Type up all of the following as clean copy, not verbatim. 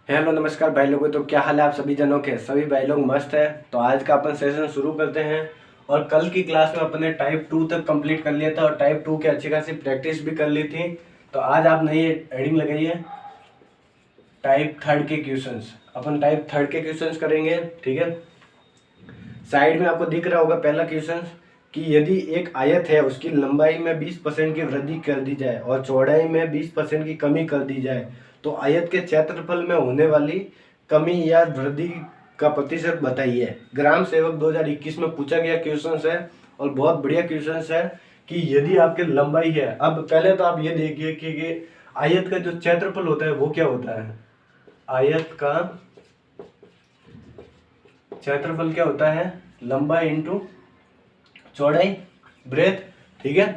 Hello नमस्कार भाई लोगों। तो क्या हाल है आप सभी जनों के? सभी भाई लोग मस्त है। तो आज का अपन सेशन शुरू करते हैं। और कल की क्लास में अपने टाइप 2 तक कंप्लीट कर लिया था और टाइप 2 की अच्छी खासी प्रैक्टिस भी कर ली थी। तो आज आप नई हेडिंग लगाइए, टाइप थर्ड के क्वेश्चंस। अपन टाइप थर्ड के क्वेश्चंस करेंगे, ठीक है। साइड में आपको दिख रहा होगा पहला क्वेश्चन कि यदि एक आयत है उसकी लंबाई में 20% की वृद्धि कर दी जाए और चौड़ाई में 20% की कमी कर दी जाए तो आयत के क्षेत्रफल में होने वाली कमी या वृद्धि का प्रतिशत बताइए। ग्राम सेवक 2021 में पूछा गया क्वेश्चन है और बहुत बढ़िया क्वेश्चन है कि यदि आपकी लंबाई है, अब पहले तो आप ये देखिए कि आयत का जो क्षेत्रफल होता है वो क्या होता है। आयत का क्षेत्रफल क्या होता है? लंबाई इंटू चौड़ाई, ब्रेथ, ठीक है।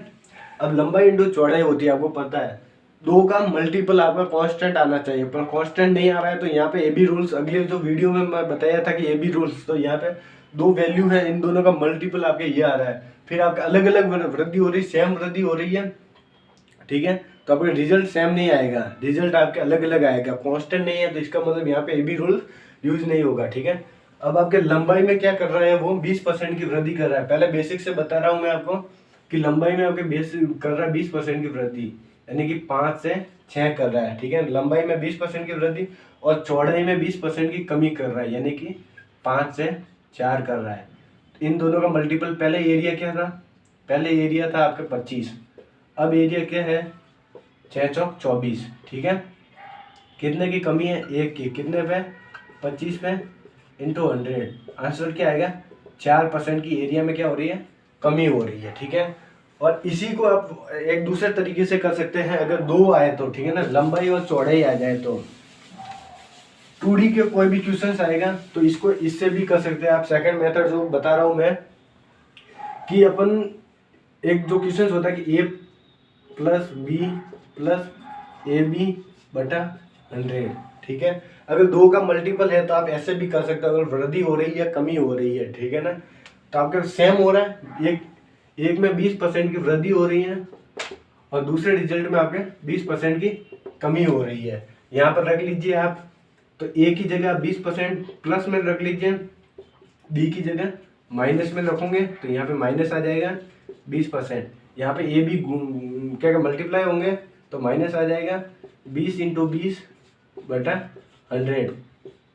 अब लंबाई इंटू चौड़ाई होती है, आपको पता है। दो का मल्टीपल आपका कांस्टेंट आना चाहिए, पर कांस्टेंट नहीं आ रहा है तो यहाँ पे ए बी रूल्स, अगले जो वीडियो में मैं बताया था कि ए बी रूल्स, तो यहाँ पे दो वैल्यू है, इन दोनों का मल्टीपल आपके ये आ रहा है। फिर आपका अलग अलग वृद्धि हो रही, सेम वृद्धि हो रही है, ठीक है। तो आपका रिजल्ट सेम नहीं आएगा, रिजल्ट आपके अलग अलग आएगा। कांस्टेंट नहीं है तो इसका मतलब यहाँ पे ए बी रूल यूज नहीं होगा, ठीक है। अब आपके लंबाई में क्या कर रहा है, वो 20% की वृद्धि कर रहा है। पहले बेसिक से बता रहा हूँ मैं आपको कि लंबाई में आपके बेस कर रहा है 20% की वृद्धि, यानी कि 5 से 6 कर रहा है, ठीक है। लंबाई में 20% की वृद्धि और चौड़ाई में 20% की कमी कर रहा है, यानी कि 5 से 4 कर रहा है। इन दोनों का मल्टीपल, पहले एरिया क्या था? पहले एरिया था आपके 25, अब एरिया क्या है? 6 चौक 24, ठीक है। कितने की कमी है? 1 की। कितने पे? 25 पे इंटू 100। आंसर क्या आएगा? 4% की एरिया में क्या हो रही है? कमी हो रही है, ठीक है। और इसी को आप एक दूसरे तरीके से कर सकते हैं, अगर दो आए तो, ठीक है ना, लंबाई और चौड़ाई आ जाए तो 2D के कोई भी क्वेश्चन आएगा तो इसको इससे भी कर सकते हैं आप। सेकंड मेथड जो बता रहा हूं मैं कि अपन एक जो क्वेश्चन होता है कि a plus B plus A B बटा 100, ठीक है। अगर दो का मल्टीपल है तो आप ऐसे भी कर सकते हो, अगर वृद्धि हो रही है कमी हो रही है, ठीक है ना। तो आपका सेम हो रहा है, एक में 20% की वृद्धि हो रही है और दूसरे रिजल्ट में आपके 20% की कमी हो रही है। यहाँ पर रख लीजिए आप, तो ए की जगह 20% प्लस में रख लीजिए, बी की जगह माइनस में रखोगे तो यहाँ पे माइनस आ जाएगा 20%। यहाँ पे ए बी क्या मल्टीप्लाई होंगे तो माइनस आ जाएगा 20 इंटू 20 बटा 100।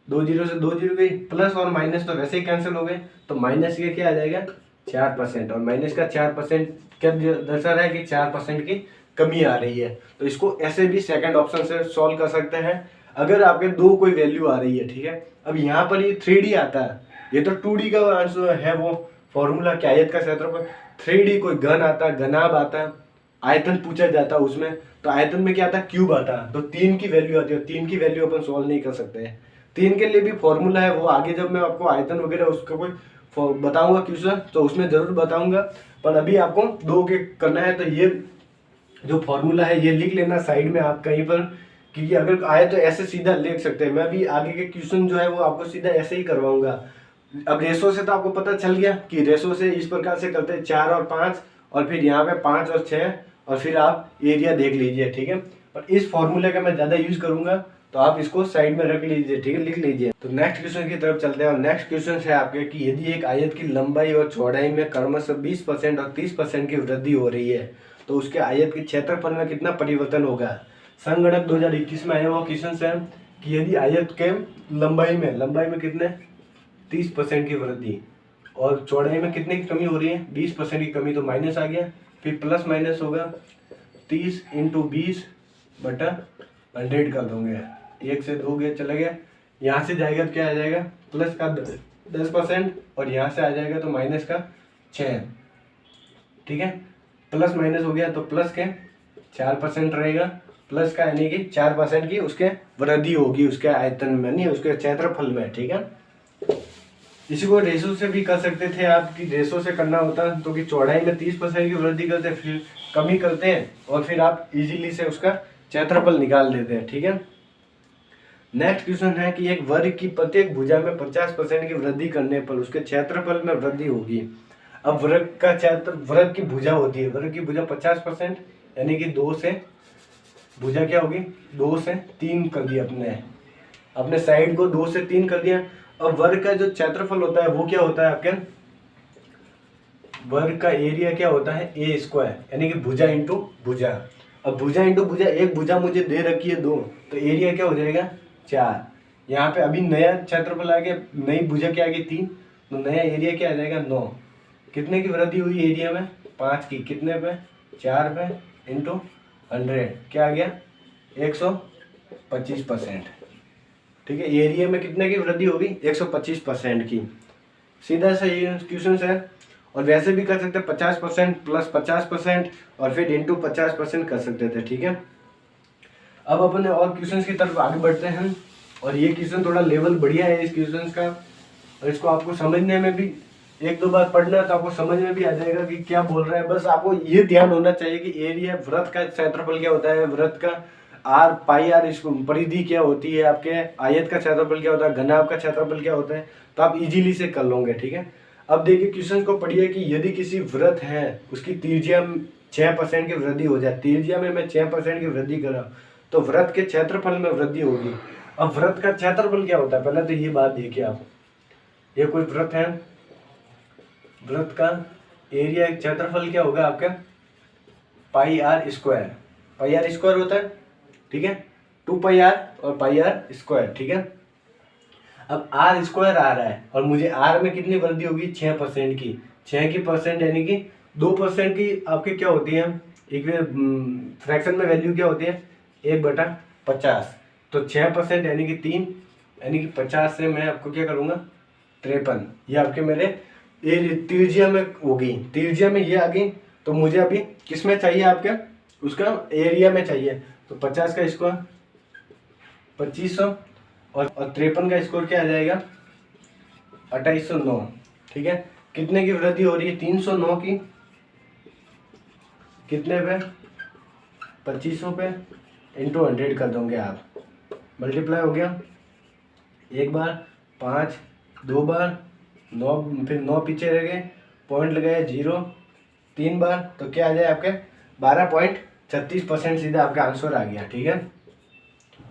2 जीरो से 2 जीरो गई, प्लस और माइनस तो वैसे ही कैंसिल हो गए, तो माइनस के क्या आ जाएगा? 4%। और माइनस का 4% क्या दर्शा रहा है कि 4% की कमी आ रही है। तो इसको ऐसे भी सेकंड ऑप्शन से सॉल्व कर सकते हैं अगर आपके दो कोई वैल्यू आ रही है, ठीक है। अब यहाँ पर ये 3D आता है, ये तो 2D का आंसर है, वो फॉर्मूला क्या, आयत का क्षेत्रफल। 3D कोई घन आता है, घनाभ आता है, आयतन पूछा जाता है उसमें, तो आयतन में क्या आता है? क्यूब आता है। तो 3 की वैल्यू आती है, 3 की वैल्यू अपन सॉल्व नहीं कर सकते हैं। 3 के लिए भी फॉर्मूला है, वो आगे जब मैं आपको आयतन वगैरह उसका कोई बताऊंगा क्वेश्चन तो उसमें जरूर बताऊंगा। पर अभी आपको दो के करना है तो ये जो फॉर्मूला है ये लिख लेना साइड में आप कहीं पर, क्योंकि अगर आए तो ऐसे सीधा लिख सकते हैं। मैं भी आगे के क्वेश्चन जो है वो आपको सीधा ऐसे ही करवाऊंगा। अब रेशो से तो आपको पता चल गया कि रेशो से इस प्रकार से करते हैं 4 और 5, और फिर यहाँ पे 5 और 6, और फिर आप एरिया देख लीजिए, ठीक है। पर इस फॉर्मूले का मैं ज़्यादा यूज करूंगा तो आप इसको साइड में रख लीजिए, ठीक है, लिख लीजिए। तो नेक्स्ट क्वेश्चन की तरफ चलते हैं। और नेक्स्ट क्वेश्चन है आपके कि यदि एक आयत की लंबाई और चौड़ाई में क्रमशः 20% और 30% की वृद्धि हो रही है तो उसके आयत के क्षेत्रफल में कितना परिवर्तन होगा। संगणक 2021 में आया हुआ क्वेश्चन है कि यदि आयत के लंबाई में कितने 30% की वृद्धि और चौड़ाई में कितने की कमी हो रही है 20% की कमी, तो माइनस आ गया, फिर प्लस माइनस होगा 30 इंटू 20 बटा 100 कर दोगे, 1 से 2 गया चला गया, यहाँ से जाएगा तो क्या आ जाएगा प्लस का 10% और यहाँ से आ जाएगा तो माइनस का 6, ठीक है। प्लस माइनस हो गया तो प्लस के 4% रहेगा, प्लस का यानी कि 4% की उसके वृद्धि होगी उसके आयतन में, नहीं उसके क्षेत्रफल में, ठीक है। इसी को रेशो से भी कर सकते थे आप, कि रेशो से करना होता तो कि चौड़ाई में 30% की वृद्धि करते फिर कमी करते हैं और फिर आप इजीली से उसका क्षेत्रफल निकाल देते हैं, ठीक है। नेक्स्ट क्वेश्चन है कि एक वर्ग की प्रत्येक भुजा में 50% की वृद्धि करने पर उसके क्षेत्रफल में वृद्धि होगी। अब वर्ग की भुजा होती है, वर्ग की भुजा 50%, यानी कि 2 से भुजा क्या होगी 2 से 3 कर दी अपने, अपने साइड को 2 से 3 कर दिया। अब वर्ग का जो क्षेत्रफल होता है वो क्या होता है आपके, वर्ग का एरिया क्या होता है ए स्क्वायर, यानी कि भुजा इंटू भुजा। अब भुजा इंटू भुजा, एक भुजा मुझे दे रखी है 2, तो एरिया क्या हो जाएगा 4। यहाँ पे अभी नया क्षेत्रफल आ गया, नई भुजा क्या आ गई 3, तो नया एरिया क्या आ जाएगा 9। कितने की वृद्धि हुई एरिया में 5 की, कितने पे 4 पे इंटू 100 क्या आ गया 125%। ठीक है, एरिया में कितने की वृद्धि होगी 125% की। सीधा सा ये क्वेश्चन है। और वैसे भी कर सकते हैं 50% प्लस 50% और फिर इंटू 50% कर सकते थे। ठीक है, अब अपने और क्वेश्चन की तरफ आगे बढ़ते हैं। और ये क्वेश्चन थोड़ा लेवल बढ़िया है इस क्वेश्चन का, और इसको आपको समझने में भी 1-2 बार पढ़ना तो आपको समझ में भी आ जाएगा कि क्या बोल रहा है। बस आपको ये ध्यान होना चाहिए कि एरिया, वृत्त का क्षेत्रफल क्या होता है, वृत्त का आर पाई आर इसको परिधि क्या होती है, आपके आयत का क्षेत्रफल क्या होता है, घनाभ का क्षेत्रफल क्या होता है, तो आप इजीली से कर लोगे। ठीक है, अब देखिए क्वेश्चन को पढ़िए कि यदि किसी वृत्त है उसकी त्रिज्या 6% की वृद्धि हो जाए, त्रिज्या में मैं 6% की वृद्धि करा तो वृत्त के क्षेत्रफल में वृद्धि होगी। अब वृत्त का क्षेत्रफल क्या होता है, पहले तो ये बात देखिए आप, ये कोई वृत्त है, वृत्त का एरिया क्षेत्रफल क्या होगा आपका pi r square, pi r square होता है। ठीक है, 2 पाई आर और पाई आर स्क्वायर। ठीक है, अब आर स्क्वायर आ रहा है और मुझे आर में कितनी वृद्धि होगी 6% की, 6 की परसेंट यानी कि 2% की आपके क्या होती है, एक फ्रैक्शन में वैल्यू क्या होती है 1/50, तो 6% यानी कि 3, यानी कि 50 से मैं आपको क्या करूँगा 53, ये आपके मेरे त्रिज्या में होगी, त्रिज्या में ये आ गई। तो मुझे अभी किस में चाहिए आपके, उसका एरिया में चाहिए, तो 50 का स्क्वायर 2500 और 53 का स्कोर क्या आ जाएगा 2809। ठीक है, कितने की वृद्धि हो रही है 309 की, कितने पे 2500 पे इंटू 100 कर दोगे आप, मल्टीप्लाई हो गया, एक बार 5, 2 बार 9, फिर 9 पीछे रह गए, पॉइंट लगाया 0, 3 बार, तो क्या आ जाए आपके 12.36% सीधा आपका आंसर आ गया। ठीक है,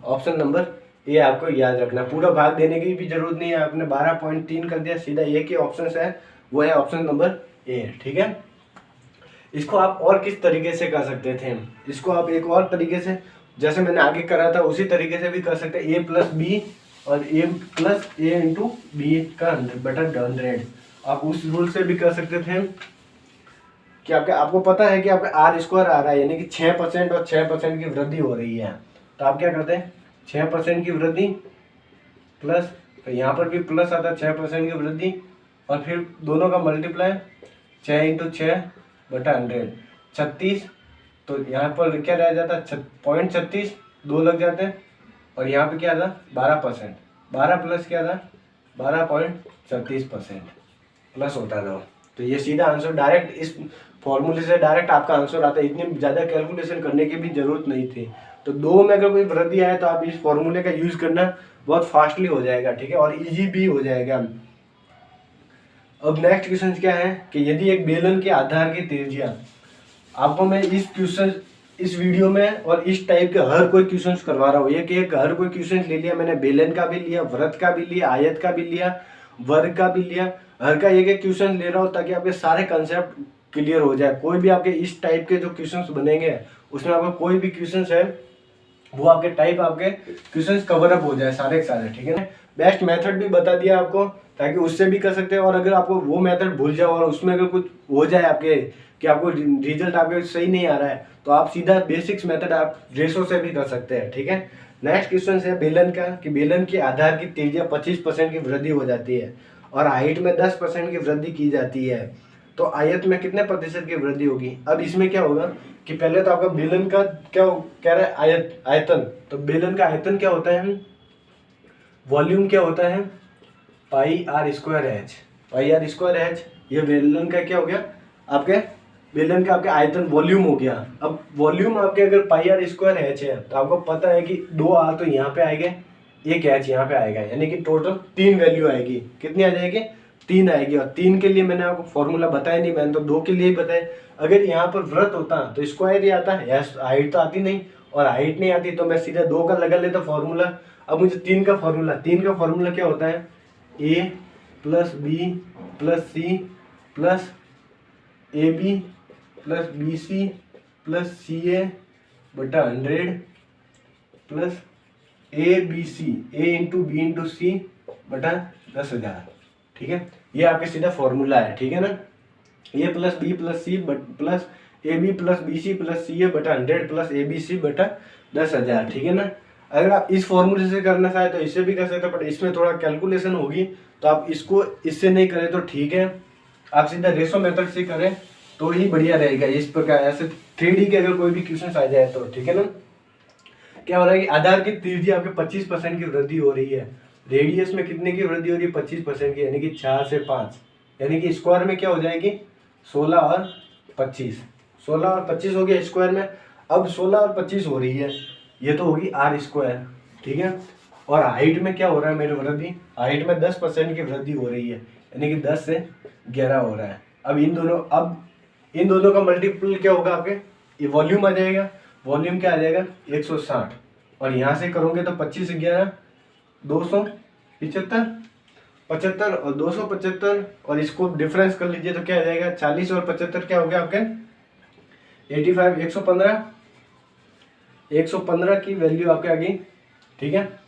ऑप्शन नंबर ये आपको याद रखना, पूरा भाग देने की भी जरूरत नहीं है, आपने 12.3 कर दिया, सीधा एक ही ऑप्शन है, वो है ऑप्शन नंबर ए। ठीक है, इसको आप और किस तरीके से कर सकते थे, इसको आप एक और तरीके से जैसे मैंने आगे करा था उसी तरीके से भी कर सकते हैं, a + b और a + a इंटू बी का 100/100, आप उस रूल से भी कर सकते थे कि आपको पता है कि आपका आर स्क्वायर आ रहा है, यानी कि 6% और 6% की वृद्धि हो रही है, तो आप क्या करते हैं 6% की वृद्धि प्लस, तो यहाँ पर भी प्लस आता है 6% की वृद्धि, और फिर दोनों का मल्टीप्लाई 6 × 6/100 36, तो यहाँ पर क्या रह जाता है 0.36, 2 लग जाते हैं, और यहाँ पे क्या था 12%, 12 प्लस क्या था 12.36% प्लस होता था। तो ये सीधा आंसर डायरेक्ट इस फॉर्मूले से डायरेक्ट आपका आंसर आता है, इतनी ज़्यादा कैलकुलेशन करने की भी जरूरत नहीं थी। तो 2 में अगर कोई वृद्धि आए तो आप इस फॉर्मूले का यूज करना बहुत फास्टली हो जाएगा। ठीक है, और इजी भी हो जाएगा। अब नेक्स्ट क्वेश्चन क्या है कि यदि एक बेलन के आधार की त्रिज्या, आपको मैं इस वीडियो में और इस टाइप के हर कोई क्वेश्चंस करवा रहा हूँ, ये कि हर कोई क्वेश्चन ले लिया मैंने, बेलन का भी लिया, वृत्त का भी लिया, आयत का भी लिया, वर्ग का भी लिया, हर का एक क्वेश्चन ले रहा हूँ ताकि आपके सारे कंसेप्ट क्लियर हो जाए। कोई भी आपके इस टाइप के जो क्वेश्चंस बनेंगे उसमें आपका कोई भी क्वेश्चन है वो आपके क्वेश्चंस कवर अप हो जाए सारे के सारे। ठीक है ना, बेस्ट मेथड भी बता दिया आपको ताकि उससे भी कर सकते हैं, और अगर आपको वो मेथड भूल जाओ और उसमें अगर कुछ हो जाए आपके कि आपको रिजल्ट आपके सही नहीं आ रहा है, तो आप सीधा बेसिक्स मेथड आप रेशो से भी कर सकते हैं। ठीक है, नेक्स्ट क्वेश्चन है बेलन का, कि बेलन के आधार की त्रिज्या 25% की वृद्धि हो जाती है और हाइट में 10% की वृद्धि की जाती है, तो आयत में कितने प्रतिशत की वृद्धि होगी। अब इसमें क्या होगा कि पहले तो आपका बेलन का क्या कह रहा है आयतन, तो बेलन का आयतन क्या होता है, वॉल्यूम क्या होता है pi r square h, pi r square h, ये बेलन का क्या हो गया आपके बेलन का आपके आयतन वॉल्यूम हो गया। अब वॉल्यूम आपके अगर पाई आर स्क्वायर एच है तो आपको पता है कि 2 आर तो यहाँ पे आएंगे, 1 एच यहाँ पे आएगा, यानी कि टोटल 3 वैल्यू आएगी। कितनी आ जाएगी 3 आएगी, और 3 के लिए मैंने आपको फॉर्मूला बताया नहीं, मैंने तो 2 के लिए ही बताया। अगर यहाँ पर वृत्त होता तो स्क्वायर ही आता है, हाइट तो आती नहीं, और हाइट नहीं आती तो मैं सीधा 2 का लगा लेता फॉर्मूला, अब मुझे 3 का फॉर्मूला क्या होता है, a plus B plus C plus A B plus B C plus C A बटा 100 plus A B C, A into B into C बटा 10,000। ठीक है, ये आपके सीधा फॉर्मूला है। ठीक है ना, A plus B plus C plus A B plus B C plus C A बटा 100 प्लस ए बी सी बटा 10,000। ठीक है ना, अगर आप इस फॉर्मूले से करना चाहे तो इससे भी कर सकते हो, बट इसमें थोड़ा कैलकुलेशन होगी, तो आप इसको इससे नहीं करें तो ठीक है, आप सीधा रेशो मेथड से करें तो ही बढ़िया रहेगा। इस प्रकार ऐसे 3D के अगर कोई भी क्वेश्चन आ जाए तो ठीक है ना। क्या हो रहा है कि आधार की त्रिज्या आपके 25% की वृद्धि हो रही है, रेडियस में कितने की वृद्धि हो रही है, 25% की, यानी कि 4 से 5, यानी कि स्क्वायर में क्या हो जाएगी 16 और 25, 16 और 25 हो गया स्क्वायर में। अब 16 और 25 हो रही है, ये तो होगी आर स्क्वायर। ठीक है, और हाइट में क्या हो रहा है मेरी वृद्धि, हाइट में 10% की वृद्धि हो रही है, यानी कि 10 से 11 हो रहा है। अब इन दोनों का मल्टीपल क्या होगा आपके, ये वॉल्यूम आ जाएगा, वॉल्यूम क्या आ जाएगा 160, और यहाँ से करोगे तो 25 से 11 275, 75 और 275, और इसको डिफरेंस कर लीजिए तो क्या आ जाएगा 40 और 75 क्या हो गया आपके 85, 115 की वैल्यू आपके आ गई। ठीक है,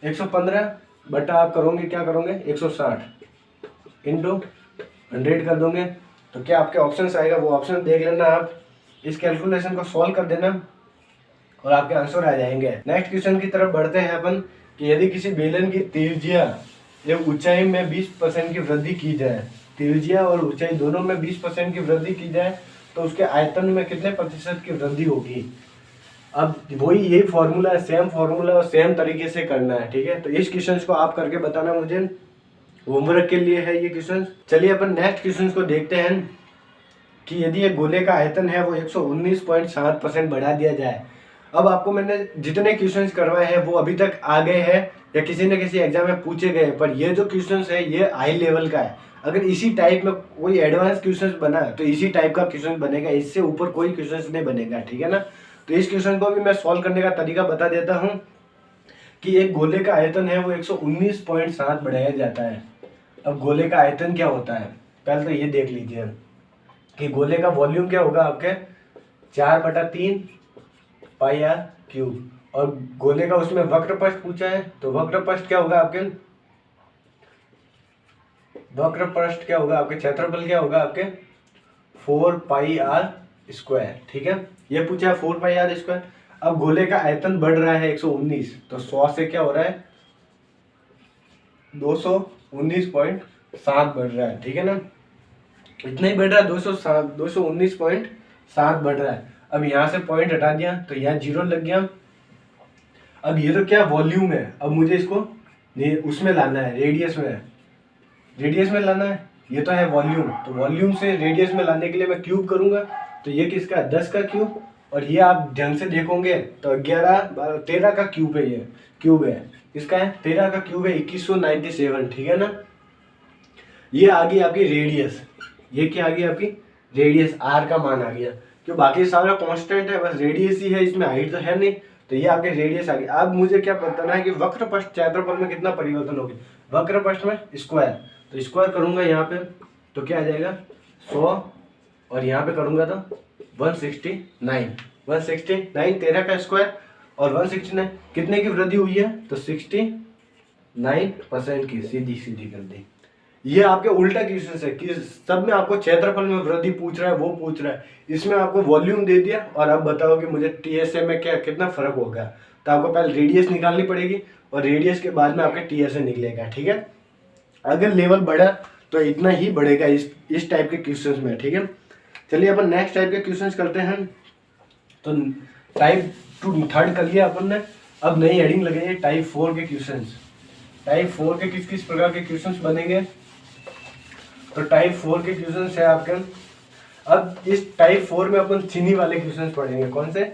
115 बटा आप करोगे क्या करोगे 160 इंटू 100 कर दोगे, तो क्या आपके ऑप्शन आएगा, वो ऑप्शन देख लेना, आप इस कैलकुलेशन को सॉल्व कर देना और आपके आंसर आ जाएंगे। नेक्स्ट क्वेश्चन की तरफ बढ़ते हैं अपन कि यदि किसी बेलन की त्रिज्या एवं ऊंचाई में 20% की वृद्धि की जाए, त्रिज्या और ऊंचाई दोनों में 20% की वृद्धि की जाए तो उसके आयतन में कितने प्रतिशत की वृद्धि होगी। अब वही यही फॉर्मूला है, सेम फॉर्मूला और सेम तरीके से करना है। ठीक है, तो इस क्वेश्चन को आप करके बताना मुझे, होमवर्क के लिए है ये क्वेश्चन। चलिए अपन नेक्स्ट क्वेश्चन को देखते हैं कि यदि ये गोले का आयतन है वो 119.7% बढ़ा दिया जाए। अब आपको मैंने जितने क्वेश्चंस करवाए हैं वो अभी तक आ गए हैं या किसी न किसी एग्जाम में पूछे गए, पर ये जो क्वेश्चंस है ये हाई लेवल का है। अगर इसी टाइप में कोई एडवांस क्वेश्चंस बना तो इसी टाइप का क्वेश्चन बनेगा, इससे ऊपर कोई क्वेश्चंस नहीं बनेगा। ठीक है ना, तो इस क्वेश्चन को भी मैं सॉल्व करने का तरीका बता देता हूँ कि एक गोले का आयतन है वो 119.7 बढ़ाया जाता है। अब गोले का आयतन क्या होता है, पहले तो ये देख लीजिए कि गोले का वॉल्यूम क्या होगा आपके 4/3 पाई आर क्यूब, और गोले का उसमें वक्रपृष्ठ पूछा है तो वक्रपृष्ठ क्या होगा आपके, वक्रपृष्ठ क्या होगा आपके, क्षेत्रफल क्या होगा आपके 4 पाई आर स्क्वायर। ठीक है, ये पूछा है 4 पाई आर स्क्वायर। अब गोले का आयतन बढ़ रहा है 119, तो 100 से क्या हो रहा है 219.7 बढ़ रहा है। ठीक है ना, इतना ही बढ़ रहा है, 219.7 बढ़ रहा है। अब यहाँ से पॉइंट हटा दिया तो यहाँ 0 लग गया। अब ये तो क्या वॉल्यूम है, अब मुझे इसको उसमें लाना है, रेडियस में लाना है, ये तो है वॉल्यूम, तो वॉल्यूम से रेडियस में लाने के लिए मैं क्यूब करूंगा, तो ये किसका है 10 का क्यूब, और ये आप ध्यान से देखोगे तो 13 का क्यूब है, ये क्यूब है इसका है 13 का क्यूब है 2197। ठीक है ना, ये आ गई आपकी रेडियस, ये क्या आ गई आपकी रेडियस, आर का मान आ गया, क्यों बाकी सारा कांस्टेंट है, बस रेडियस ही है, इसमें हाइट तो है नहीं, तो ये आपके रेडियस आ गई। अब मुझे क्या बताना है कि वक्रपृष्ठ क्षेत्रफल में कितना परिवर्तन होगी, वक्रपृष्ठ में स्क्वायर, तो स्क्वायर करूंगा यहाँ पे तो क्या आ जाएगा 100, और यहाँ पे करूंगा तो 169, 13 का स्क्वायर और 169 कितने की वृद्धि हुई है तो 69% की, सीधी कर दी। ये आपके उल्टा क्वेश्चन है कि सब में आपको क्षेत्रफल में वृद्धि पूछ रहा है, वो पूछ रहा है, इसमें आपको वॉल्यूम दे दिया और अब बताओ कि मुझे टीएसए में क्या कितना फर्क होगा, तो आपको पहले रेडियस निकालनी पड़ेगी और रेडियस के बाद में आपके टीएसए निकलेगा। ठीक है, अगर लेवल बढ़ा तो इतना ही बढ़ेगा इस टाइप के क्वेश्चंस में। ठीक है, चलिए अपन नेक्स्ट टाइप के क्वेश्चंस करते हैं। तो टाइप 2 थर्ड कर लिया अपन ने, अब नई हेडिंग लगाइए टाइप 4 के क्वेश्चंस। टाइप 4 के किस किस प्रकार के क्वेश्चंस बनेंगे, तो टाइप 4 के क्वेश्चंस है आपके। अब इस टाइप 4 में अपन चीनी वाले क्वेश्चंस पढ़ेंगे। कौन से,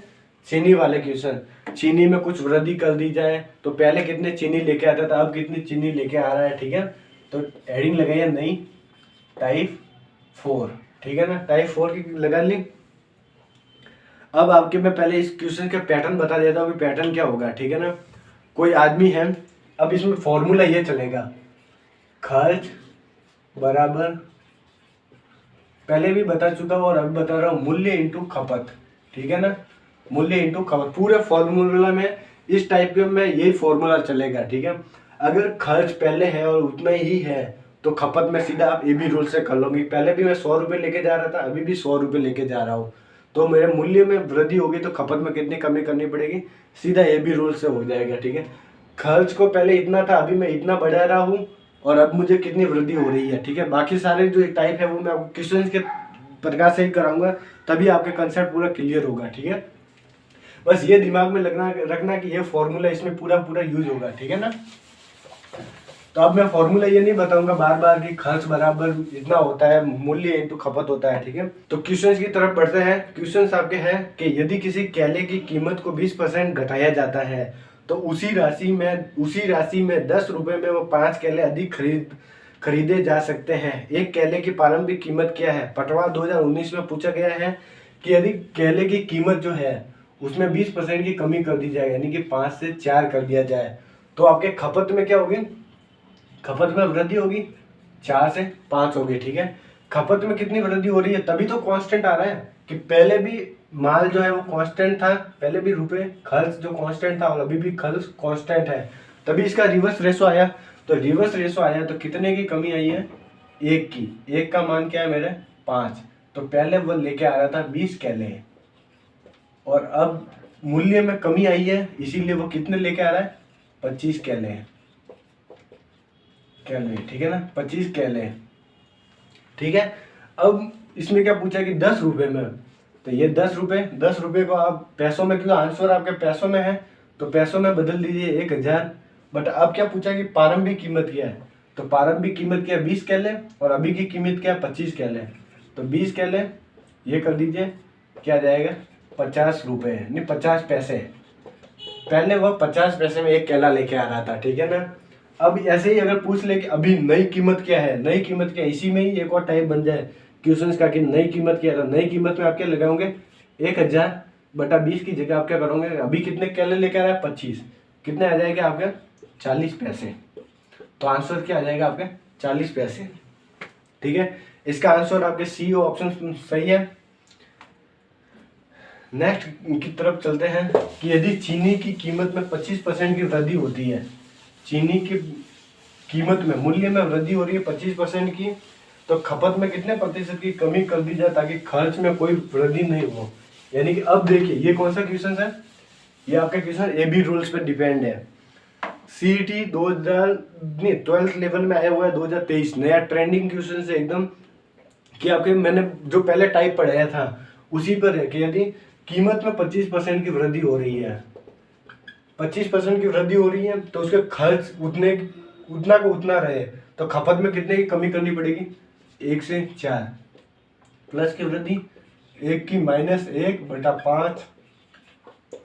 चीनी वाले क्वेश्चन, चीनी में कुछ वृद्धि कर दी जाए तो पहले कितने चीनी लेके आता था, अब कितनी चीनी लेके आ रहा है। ठीक है, तो हेडिंग लगाइए नई टाइप 4। ठीक है ना, टाइप 4 की लगा ली। अब आपके मैं पहले इस क्वेश्चन का पैटर्न बता देता हूँ कि पैटर्न क्या होगा। ठीक है ना, कोई आदमी है, अब इसमें फॉर्मूला ये चलेगा, खर्च बराबर, पहले भी बता चुका हूँ और अब बता रहा हूँ, मूल्य इंटू खपत, ठीक है ना, मूल्य इंटू खपत। पूरे फॉर्मूला में इस टाइप के में यही फॉर्मूला चलेगा, ठीक है। अगर खर्च पहले है और उतना ही है तो खपत में सीधा आप ए बी रूल से कर लोगे। पहले भी मैं 100 रुपये लेके जा रहा था, अभी भी 100 रुपये लेके जा रहा हूँ, तो मेरे मूल्य में वृद्धि होगी तो खपत में कितनी कमी करनी पड़ेगी, सीधा ए बी रूल से हो जाएगा, ठीक है। खर्च को पहले इतना था, अभी मैं इतना बढ़ा रहा हूँ और अब मुझे कितनी वृद्धि हो रही है, ठीक है। बाकी सारे जो टाइप है वो मैं आपको क्वेश्चन के प्रकार से ही कराऊंगा, तभी आपके कंसेप्ट पूरा क्लियर होगा, ठीक है। बस ये दिमाग में रखना कि ये फॉर्मूला इसमें पूरा यूज होगा, ठीक है ना। तो अब मैं फॉर्मूला ये नहीं बताऊंगा बार बार कि खर्च बराबर इतना होता है, मूल्य इंटू खपत होता है, ठीक है। तो क्वेश्चंस की तरफ बढ़ते हैं। क्वेश्चंस आपके हैं कि यदि किसी केले की कीमत को 20% घटाया जाता है तो उसी राशि में 10 रुपए में वो 5 केले अधिक खरीदे जा सकते हैं। एक केले की प्रारंभिक कीमत क्या है? पटवार 2019 में पूछा गया है कि यदि केले की कीमत जो है उसमें 20% की कमी कर दी जाए, यानी कि 5 से 4 कर दिया जाए, तो आपके खपत में क्या होगी? खपत में वृद्धि होगी, 4 से 5 होगी, ठीक है। खपत में कितनी वृद्धि हो रही है? तभी तो कांस्टेंट आ रहा है कि पहले भी माल जो है वो कांस्टेंट था, पहले भी रुपए खर्च जो कांस्टेंट था और अभी भी खर्च कांस्टेंट है, तभी इसका रिवर्स रेशो आया। तो रिवर्स रेशो आया तो कितने की कमी आई है? 1 की। 1 का मान क्या है मेरे? 5। तो पहले वो लेके आ रहा था 20 केले और अब मूल्य में कमी आई है, इसीलिए वो कितने लेके आ रहा है? 25 केले, ठीक है ना, 25 केले, ठीक है। अब इसमें क्या पूछा कि 10 रुपए में, तो ये 10 रुपए को आप पैसों में, क्योंकि आंसर आपके पैसों में है तो पैसों में बदल दीजिए 1000। बट अब क्या पूछा कि प्रारंभिक कीमत क्या है? तो प्रारंभिक कीमत क्या है? 20 केले और अभी की कीमत क्या है? 25 केले। तो 20 केले ये कर दीजिए, क्या जाएगा? 50 रुपए, नहीं 50 पैसे। पहले वो 50 पैसे में एक केला लेके आ रहा था, ठीक है ना। अब ऐसे ही अगर पूछ ले कि अभी नई कीमत क्या है, नई कीमत क्या है, इसी में ही एक और टाइप बन जाए क्वेश्चन का कि नई कीमत क्या है। तो नई कीमत में आप क्या लगाओगे? 1000 बटा 20 की जगह आप क्या करोगे? अभी कितने केले लेके आ रहा है? 25। कितने आ जाएगा आपके? 40 पैसे। तो आंसर क्या आ जाएगा आपके? 40 पैसे, ठीक है। इसका आंसर आपके सी ऑप्शन सही है। नेक्स्ट की तरफ चलते हैं कि यदि चीनी की कीमत में 25% की वृद्धि होती है, चीनी की कीमत में, मूल्य में वृद्धि हो रही है 25% की, तो खपत में कितने प्रतिशत की कमी कर दी जाए ताकि खर्च में कोई वृद्धि नहीं हो। यानी कि अब देखिए ये कौन सा क्वेश्चन है? ये आपका क्वेश्चन ए बी रूल्स पे डिपेंड है। सीईटी 12th लेवल में आया हुआ है 2023, नया ट्रेंडिंग क्वेश्चन है एकदम, कि आपके मैंने जो पहले टाइप पढ़ाया था उसी पर है कि यदि कीमत में 25% की वृद्धि हो रही है, 25% की वृद्धि हो रही है, तो उसके खर्च उतना को उतना रहे, तो खपत में कितने की कमी करनी पड़ेगी? 1 से 4 प्लस की वृद्धि, 1 की -1 बटा 5,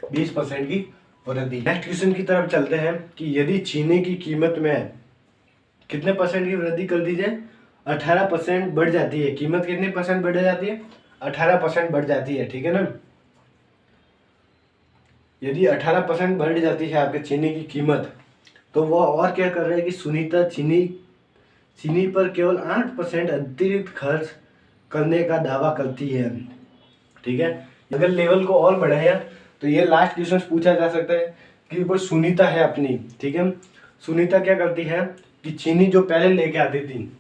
20% की वृद्धि। नेक्स्ट क्वेश्चन की तरफ चलते हैं कि यदि चीनी की कीमत में कितने परसेंट की वृद्धि कर दी जाए? 18% बढ़ जाती है। कीमत कितने परसेंट बढ़ जाती है? 18% बढ़ जाती है, ठीक है ना। यदि 18% बढ़ जाती है आपके चीनी की कीमत, तो वो और क्या कर रहे हैं कि सुनीता चीनी पर केवल 8% अतिरिक्त खर्च करने का दावा करती है, ठीक है। अगर लेवल को और बढ़ाया तो ये लास्ट क्वेश्चन पूछा जा सकता है कि कोई सुनीता है अपनी, ठीक है। सुनीता क्या करती है कि चीनी जो पहले लेके आती थी,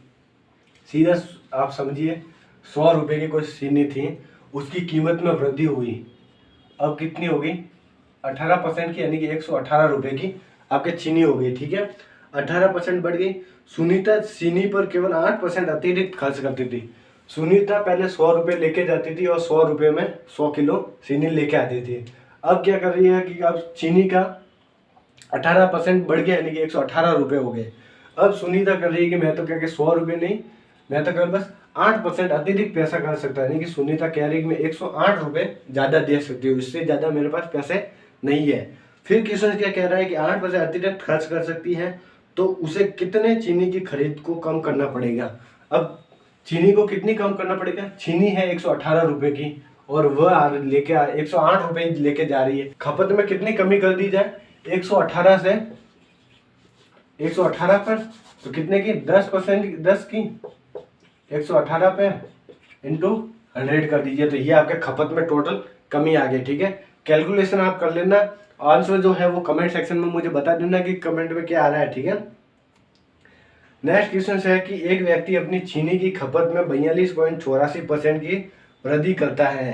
सीधा आप समझिए 100 रुपये की कोई चीनी थी, उसकी कीमत में वृद्धि हुई, अब कितनी होगी? 18% की, यानी कि 118 रुपये की आपके चीनी हो गई, ठीक है। 18% बढ़ गई। सुनीता चीनी पर केवल 8% अतिरिक्त खर्च करती थी। सुनीता पहले 100 रुपये लेके जाती थी और 100 रुपये में 100 किलो चीनी लेके आती थी। अब क्या कर रही है कि अब चीनी का 18% बढ़ गया, यानी कि 118 रुपये हो गए। अब सुनीता कर रही है कि मैं तो क्या कि 100 रुपये नहीं, मैं तो केवल बस 8% अतिरिक्त पैसा कर सकता है, यानी कि सुनीता कह रही है कि मैं 108 रुपये ज़्यादा दे सकती हूँ, इससे ज़्यादा मेरे पास पैसे नहीं है। फिर क्वेश्चन क्या कह रहा है कि 8% अतिरिक्त खर्च कर सकती है, तो उसे कितने चीनी की खरीद को कम करना पड़ेगा। अब चीनी को कितनी कम करना पड़ेगा? चीनी है 118 रुपये की और वह लेके 108 रुपये लेके जा रही है, खपत में कितनी कमी कर दी जाए? 118 से 118 पर तो कितने की 10% 10 की 118 पे इंटू 100 कर दीजिए, तो ये आपके खपत में टोटल कमी आ गई। ठीक है, कैलकुलेशन आप कर लेना, आंसर जो है वो कमेंट सेक्शन में मुझे बता देना कि कमेंट में क्या आ रहा है। ठीक है, नेक्स्ट क्वेश्चन है कि एक व्यक्ति अपनी चीनी की खपत में 42.84% की वृद्धि करता है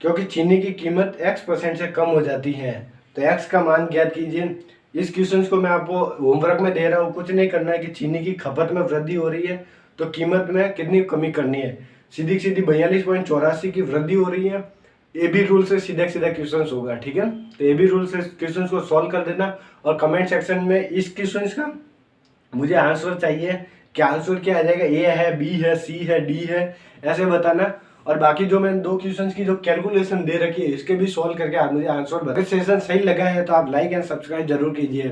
क्योंकि चीनी की कीमत x% से कम हो जाती है, तो x का मान ज्ञात कीजिए। इस क्वेश्चन को मैं आपको होमवर्क में दे रहा हूँ, कुछ नहीं करना है कि चीनी की खपत में वृद्धि हो रही है तो कीमत में कितनी कमी करनी है। सीधी सीधी 42.84 की वृद्धि हो रही है, ए बी रूल से सीधा सीधा क्वेश्चन होगा। ठीक है, तो ए बी रूल से क्वेश्चन को सॉल्व कर देना और कमेंट सेक्शन में इस क्वेश्चन का मुझे आंसर चाहिए कि आंसर क्या आ जाएगा, ए है, बी है, सी है, डी है, ऐसे बताना। और बाकी जो मैंने 2 क्वेश्चंस की जो कैलकुलेशन दे रखी है इसके भी सॉल्व करके आप मुझे आंसर बताइए। सेशन सही लगा है तो आप लाइक एंड सब्सक्राइब जरूर कीजिए।